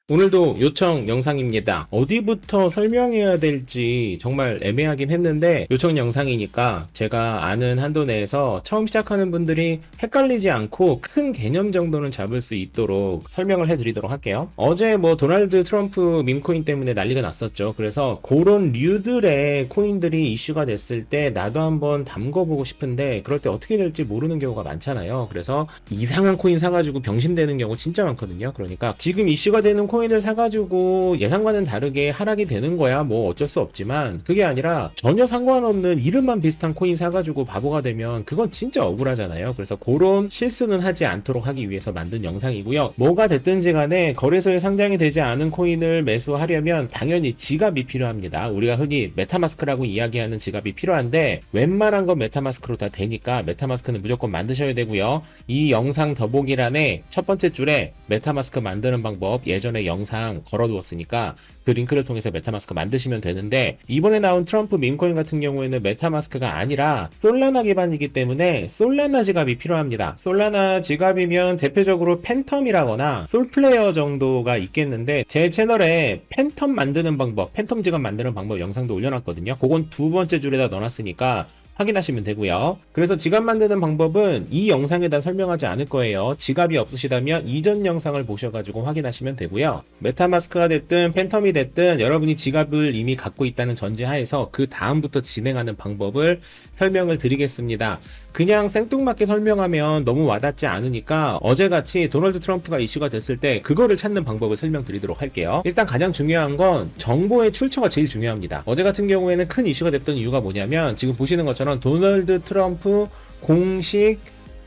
오늘도 요청 영상입니다. 어디부터 설명해야 될지 정말 애매하긴 했는데 요청 영상이니까 제가 아는 한도 내에서 처음 시작하는 분들이 헷갈리지 않고 큰 개념 정도는 잡을 수 있도록 설명을 해드리도록 할게요. 어제 도널드 트럼프 밈코인 때문에 난리가 났었죠. 그래서 그런 류들의 코인들이 이슈가 됐을 때 나도 한번 담궈보고 싶은데 그럴 때 어떻게 될지 모르는 경우가 많잖아요. 그래서 이상한 코인 사가지고 병신되는 경우 진짜 많거든요. 그러니까 지금 이슈가 되는 코인을 사가지고 예상과는 다르게 하락이 되는 거야 뭐 어쩔 수 없지만, 그게 아니라 전혀 상관없는 이름만 비슷한 코인 사가지고 바보가 되면 그건 진짜 억울하잖아요. 그래서 그런 실수는 하지 않도록 하기 위해서 만든 영상이고요. 뭐가 됐든지 간에 거래소에 상장이 되지 않은 코인을 매수하려면 당연히 지갑이 필요합니다. 우리가 흔히 메타마스크라고 이야기하는 지갑이 필요한데 웬만한 건 메타마스크로 다 되니까 메타마스크는 무조건 만드셔야 되고요. 이 영상 더보기란에 첫 번째 줄에 메타마스크 만드는 방법 예전에 영상 걸어두었으니까 그 링크를 통해서 메타마스크 만드시면 되는데, 이번에 나온 트럼프 밈코인 같은 경우에는 메타마스크가 아니라 솔라나 기반이기 때문에 솔라나 지갑이 필요합니다. 솔라나 지갑이면 대표적으로 팬텀이라거나 솔플레이어 정도가 있겠는데, 제 채널에 팬텀 만드는 방법, 팬텀 지갑 만드는 방법 영상도 올려놨거든요. 그건 두 번째 줄에다 넣어놨으니까 확인하시면 되고요. 그래서 지갑 만드는 방법은 이 영상에다 설명하지 않을 거예요. 지갑이 없으시다면 이전 영상을 보셔가지고 확인하시면 되고요. 메타마스크가 됐든 팬텀이 됐든 여러분이 지갑을 이미 갖고 있다는 전제하에서 그 다음부터 진행하는 방법을 설명을 드리겠습니다. 그냥 생뚱맞게 설명하면 너무 와닿지 않으니까 어제같이 도널드 트럼프가 이슈가 됐을 때 그거를 찾는 방법을 설명드리도록 할게요. 일단 가장 중요한 건 정보의 출처가 제일 중요합니다. 어제 같은 경우에는 큰 이슈가 됐던 이유가 뭐냐면, 지금 보시는 것처럼 도널드 트럼프 공식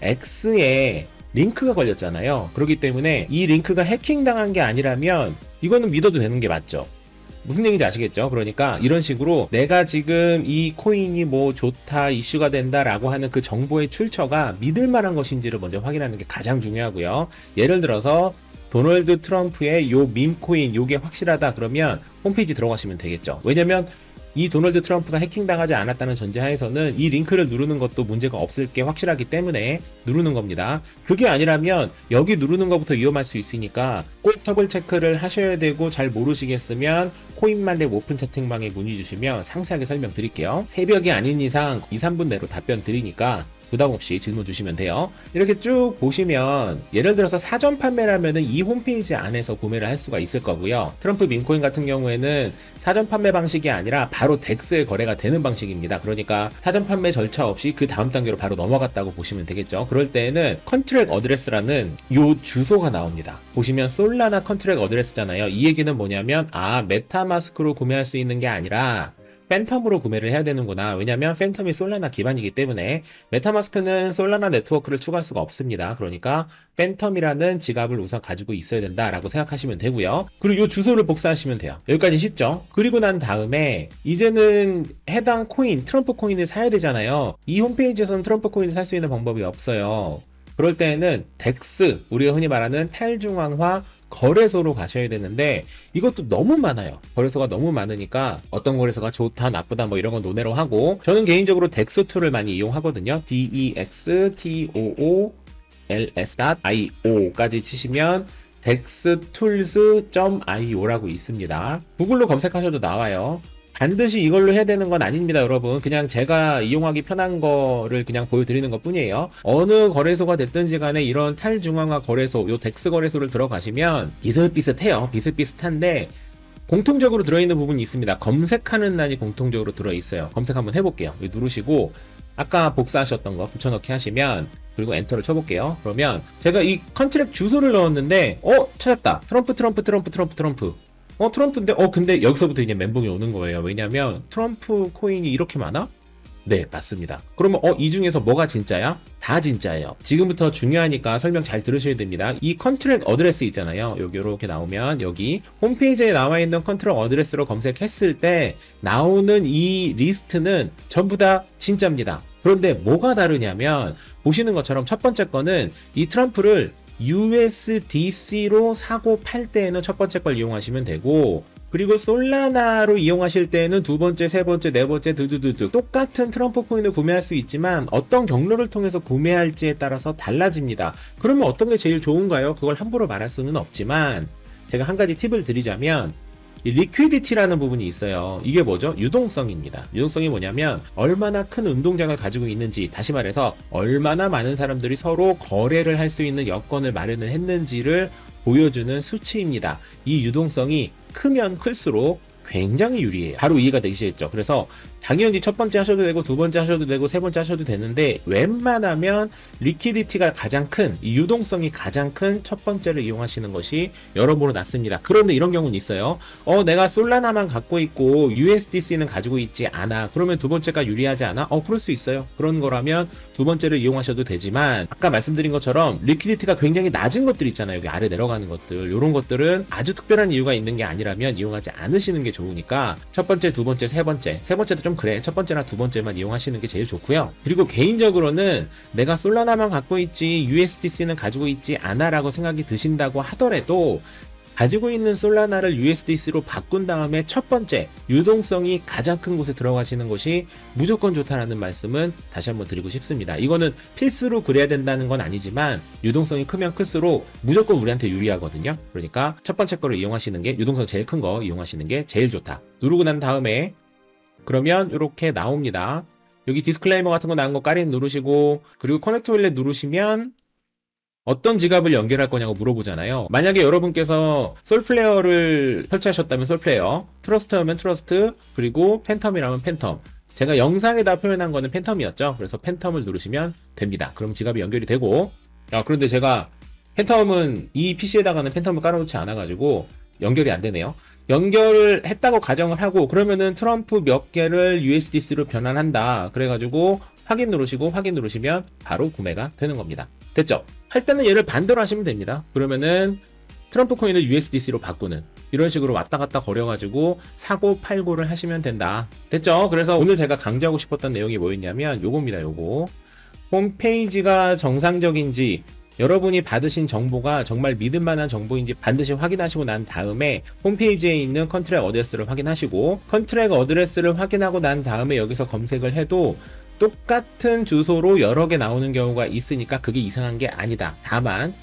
X에 링크가 걸렸잖아요. 그렇기 때문에 이 링크가 해킹당한 게 아니라면 이거는 믿어도 되는 게 맞죠. 무슨 얘기인지 아시겠죠? 그러니까 이런 식으로 내가 지금 이 코인이 뭐 좋다, 이슈가 된다 라고 하는 그 정보의 출처가 믿을 만한 것인지를 먼저 확인하는 게 가장 중요하고요. 예를 들어서 도널드 트럼프의 요 밈코인 요게 확실하다 그러면 홈페이지 들어가시면 되겠죠. 왜냐면 이 도널드 트럼프가 해킹당하지 않았다는 전제하에서는 이 링크를 누르는 것도 문제가 없을 게 확실하기 때문에 누르는 겁니다. 그게 아니라면 여기 누르는 것부터 위험할 수 있으니까 꼭 더블 체크를 하셔야 되고, 잘 모르시겠으면 코인말렙 오픈 채팅방에 문의 주시면 상세하게 설명드릴게요. 새벽이 아닌 이상 2-3분 내로 답변 드리니까 부담없이 질문 주시면 돼요. 이렇게 쭉 보시면 예를 들어서 사전 판매라면은 이 홈페이지 안에서 구매를 할 수가 있을 거고요. 트럼프 밈코인 같은 경우에는 사전 판매 방식이 아니라 바로 덱스에 거래가 되는 방식입니다. 그러니까 사전 판매 절차 없이 그 다음 단계로 바로 넘어갔다고 보시면 되겠죠. 그럴 때에는 컨트랙 어드레스라는 요 주소가 나옵니다. 보시면 솔라나 컨트랙 어드레스잖아요. 이 얘기는 뭐냐면 메타마스크로 구매할 수 있는 게 아니라 팬텀으로 구매를 해야 되는구나. 왜냐면 팬텀이 솔라나 기반이기 때문에 메타마스크는 솔라나 네트워크를 추가할 수가 없습니다. 그러니까 팬텀이라는 지갑을 우선 가지고 있어야 된다라고 생각하시면 되고요. 그리고 이 주소를 복사하시면 돼요. 여기까지 쉽죠? 그리고 난 다음에 이제는 해당 코인, 트럼프 코인을 사야 되잖아요. 이 홈페이지에서는 트럼프 코인을 살 수 있는 방법이 없어요. 그럴 때에는 덱스, 우리가 흔히 말하는 탈중앙화 거래소로 가셔야 되는데 이것도 너무 많아요. 거래소가 너무 많으니까 어떤 거래소가 좋다 나쁘다 뭐 이런 건 논외로 하고, 저는 개인적으로 덱스2를 많이 이용하거든요. dextools.io 까지 치시면 dextools.io라고 있습니다. 구글로 검색하셔도 나와요. 반드시 이걸로 해야 되는 건 아닙니다, 여러분. 그냥 제가 이용하기 편한 거를 그냥 보여드리는 것 뿐이에요. 어느 거래소가 됐든지 간에 이런 탈중앙화 거래소, 요 덱스 거래소를 들어가시면 비슷비슷해요. 비슷비슷한데 공통적으로 들어있는 부분이 있습니다. 검색하는欄이 공통적으로 들어있어요. 검색 한번 해볼게요. 여기 누르시고 아까 복사하셨던 거 붙여넣기 하시면, 그리고 엔터를 쳐볼게요. 그러면 제가 이 컨트랙 주소를 넣었는데 찾았다. 트럼프. 트럼프인데 근데 여기서부터 이제 멘붕이 오는 거예요. 왜냐면 트럼프 코인이 이렇게 많아? 네, 맞습니다. 그러면 이 중에서 뭐가 진짜야? 다 진짜예요. 지금부터 중요하니까 설명 잘 들으셔야 됩니다. 이 컨트랙 어드레스 있잖아요. 여기 이렇게 나오면 여기 홈페이지에 나와 있는 컨트랙 어드레스로 검색했을 때 나오는 이 리스트는 전부 다 진짜입니다. 그런데 뭐가 다르냐면, 보시는 것처럼 첫 번째 거는 이 트럼프를 USDC로 사고 팔 때에는 첫 번째 걸 이용하시면 되고, 그리고 솔라나로 이용하실 때는 두 번째, 세 번째, 네 번째 두두두두 똑같은 트럼프 코인을 구매할 수 있지만 어떤 경로를 통해서 구매할지에 따라서 달라집니다. 그러면 어떤 게 제일 좋은가요? 그걸 함부로 말할 수는 없지만 제가 한 가지 팁을 드리자면 이 리퀴디티라는 부분이 있어요. 이게 뭐죠? 유동성입니다. 유동성이 뭐냐면 얼마나 큰 운동장을 가지고 있는지, 다시 말해서 얼마나 많은 사람들이 서로 거래를 할 수 있는 여건을 마련을 했는지를 보여주는 수치입니다. 이 유동성이 크면 클수록 굉장히 유리해요. 바로 이해가 되시겠죠? 그래서 당연히 첫 번째 하셔도 되고 두 번째 하셔도 되고 세 번째 하셔도 되는데 웬만하면 리퀴디티가 가장 큰, 이 유동성이 가장 큰 첫 번째를 이용하시는 것이 여러모로 낫습니다. 그런데 이런 경우는 있어요. 내가 솔라나만 갖고 있고 USDC는 가지고 있지 않아. 그러면 두 번째가 유리하지 않아? 그럴 수 있어요. 그런 거라면 두 번째를 이용하셔도 되지만 아까 말씀드린 것처럼 리퀴디티가 굉장히 낮은 것들 있잖아요. 여기 아래 내려가는 것들. 이런 것들은 아주 특별한 이유가 있는 게 아니라면 이용하지 않으시는 게 좋으니까 첫 번째, 두 번째, 세 번째도 좀 그래. 첫 번째나 두 번째만 이용하시는 게 제일 좋고요. 그리고 개인적으로는 내가 솔라나만 갖고 있지 USDC는 가지고 있지 않아 라고 생각이 드신다고 하더라도 가지고 있는 솔라나를 USDC로 바꾼 다음에 첫 번째 유동성이 가장 큰 곳에 들어가시는 것이 무조건 좋다라는 말씀은 다시 한번 드리고 싶습니다. 이거는 필수로 그래야 된다는 건 아니지만 유동성이 크면 클수록 무조건 우리한테 유리하거든요. 그러니까 첫 번째 거를 이용하시는 게, 유동성 제일 큰 거 이용하시는 게 제일 좋다. 누르고 난 다음에 그러면 이렇게 나옵니다. 여기 디스클레이머 같은 거 나온 거 까리 누르시고, 그리고 커넥트 윌렛 누르시면 어떤 지갑을 연결할 거냐고 물어보잖아요. 만약에 여러분께서 솔플레어를 설치하셨다면 솔플레어, 트러스트하면 트러스트, 그리고 팬텀이라면 팬텀. 제가 영상에다 표현한 거는 팬텀이었죠. 그래서 팬텀을 누르시면 됩니다. 그럼 지갑이 연결이 되고, 그런데 제가 팬텀은 이 PC에다가는 팬텀을 깔아놓지 않아가지고 연결이 안 되네요. 연결을 했다고 가정을 하고, 그러면은 트럼프 몇 개를 USDC로 변환한다. 그래가지고 확인 누르시고 확인 누르시면 바로 구매가 되는 겁니다. 됐죠? 할 때는 얘를 반대로 하시면 됩니다. 그러면은 트럼프 코인을 USDC로 바꾸는, 이런 식으로 왔다 갔다 거려가지고 사고 팔고를 하시면 된다. 됐죠? 그래서 오늘 제가 강조하고 싶었던 내용이 뭐였냐면 요겁니다. 요거 홈페이지가 정상적인지, 여러분이 받으신 정보가 정말 믿을만한 정보인지 반드시 확인하시고 난 다음에 홈페이지에 있는 컨트랙 어드레스를 확인하시고, 컨트랙 어드레스를 확인하고 난 다음에 여기서 검색을 해도 똑같은 주소로 여러 개 나오는 경우가 있으니까 그게 이상한 게 아니다. 다만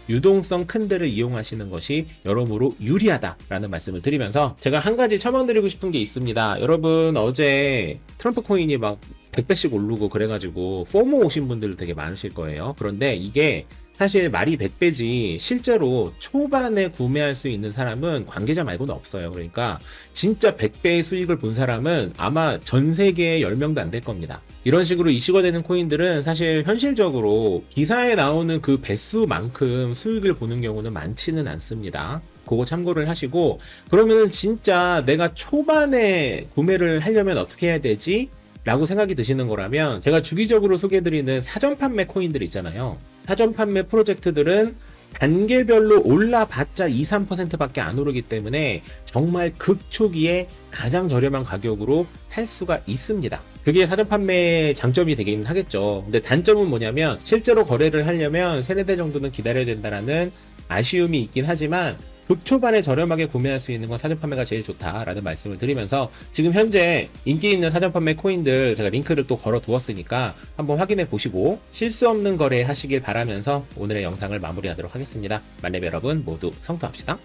유동성 큰 데를 이용하시는 것이 여러모로 유리하다라는 말씀을 드리면서 제가 한 가지 첨언드리고 싶은 게 있습니다. 여러분 어제 트럼프 코인이 막 100배씩 오르고 그래가지고 포모 오신 분들 되게 많으실 거예요. 그런데 이게 사실 말이 100배지 실제로 초반에 구매할 수 있는 사람은 관계자 말고는 없어요. 그러니까 진짜 100배의 수익을 본 사람은 아마 전 세계에 10명도 안 될 겁니다. 이런 식으로 이슈가 되는 코인들은 사실 현실적으로 기사에 나오는 그 배수만큼 수익을 보는 경우는 많지는 않습니다. 그거 참고를 하시고, 그러면은 진짜 내가 초반에 구매를 하려면 어떻게 해야 되지? 라고 생각이 드시는 거라면 제가 주기적으로 소개해드리는 사전 판매 코인들 있잖아요. 사전 판매 프로젝트들은 단계별로 올라봤자 2~3%밖에 안 오르기 때문에 정말 극초기에 가장 저렴한 가격으로 살 수가 있습니다. 그게 사전 판매의 장점이 되긴 하겠죠. 근데 단점은 뭐냐면 실제로 거래를 하려면 3~4대 정도는 기다려야 된다라는 아쉬움이 있긴 하지만 극초반에 저렴하게 구매할 수 있는 건 사전 판매가 제일 좋다라는 말씀을 드리면서, 지금 현재 인기 있는 사전 판매 코인들 제가 링크를 또 걸어 두었으니까 한번 확인해 보시고 실수 없는 거래 하시길 바라면서 오늘의 영상을 마무리하도록 하겠습니다. 만렙 여러분 모두 성투합시다.